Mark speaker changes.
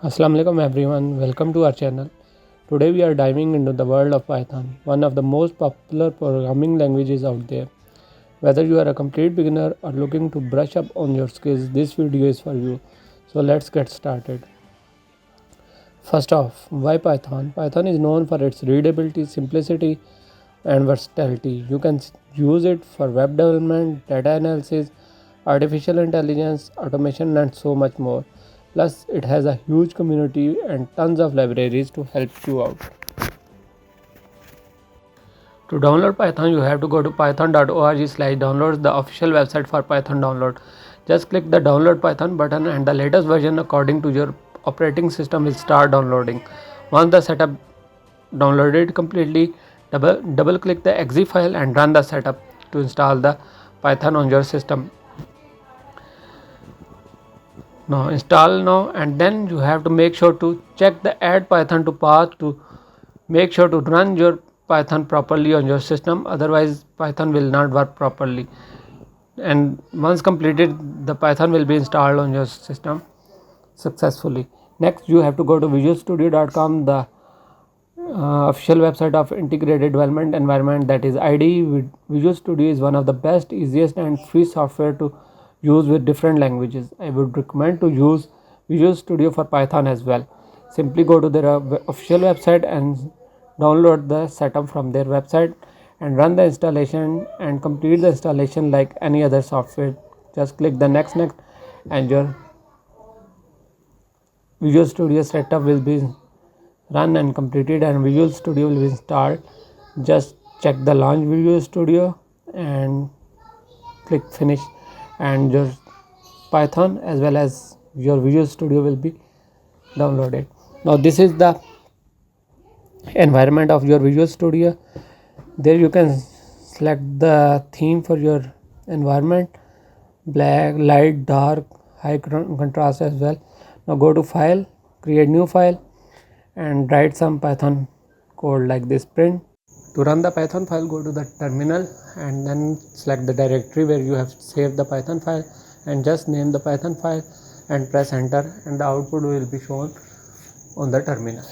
Speaker 1: Assalamu alaikum everyone, welcome to our channel. Today we are diving into the world of Python, one of the most popular programming languages out there. Whether you are a complete beginner or looking to brush up on your skills, this video is for you. So let's get started. First off, why Python? Python is known for its readability, simplicity, and versatility. You can use it for web development, data analysis, artificial intelligence, automation, and so much more. Plus, it has a huge community and tons of libraries to help you out. To download Python, you have to go to python.org/downloads, the official website for Python download. Just click the download Python button and the latest version according to your operating system will start downloading. Once the setup downloaded completely, double click the exe file and run the setup to install the Python on your system. Now install now, and then you have to make sure to check the add Python to path to make sure to run your Python properly on your system, otherwise Python will not work properly. And once completed, the Python will be installed on your system successfully. Next, you have to go to visualstudio.com, the official website of integrated development environment, that is IDE. Visual Studio is one of the best, easiest and free software to use with different languages. I would recommend to use Visual Studio for Python as well. Simply go to their official website and download the setup from their website and run the installation and complete the installation like any other software. Just click the next and your Visual Studio setup will be run and completed and Visual Studio will be installed. Just check the launch Visual Studio and click finish, and your Python as well as your Visual Studio will be downloaded. Now this is the environment of your Visual Studio. There you can select the theme for your environment: black, light, dark, high contrast as well. Now go to file, create new file and write some Python code like this: print. To run the Python file, go to the terminal and then select the directory where you have saved the Python file and just name the Python file and press enter, and the output will be shown on the terminal.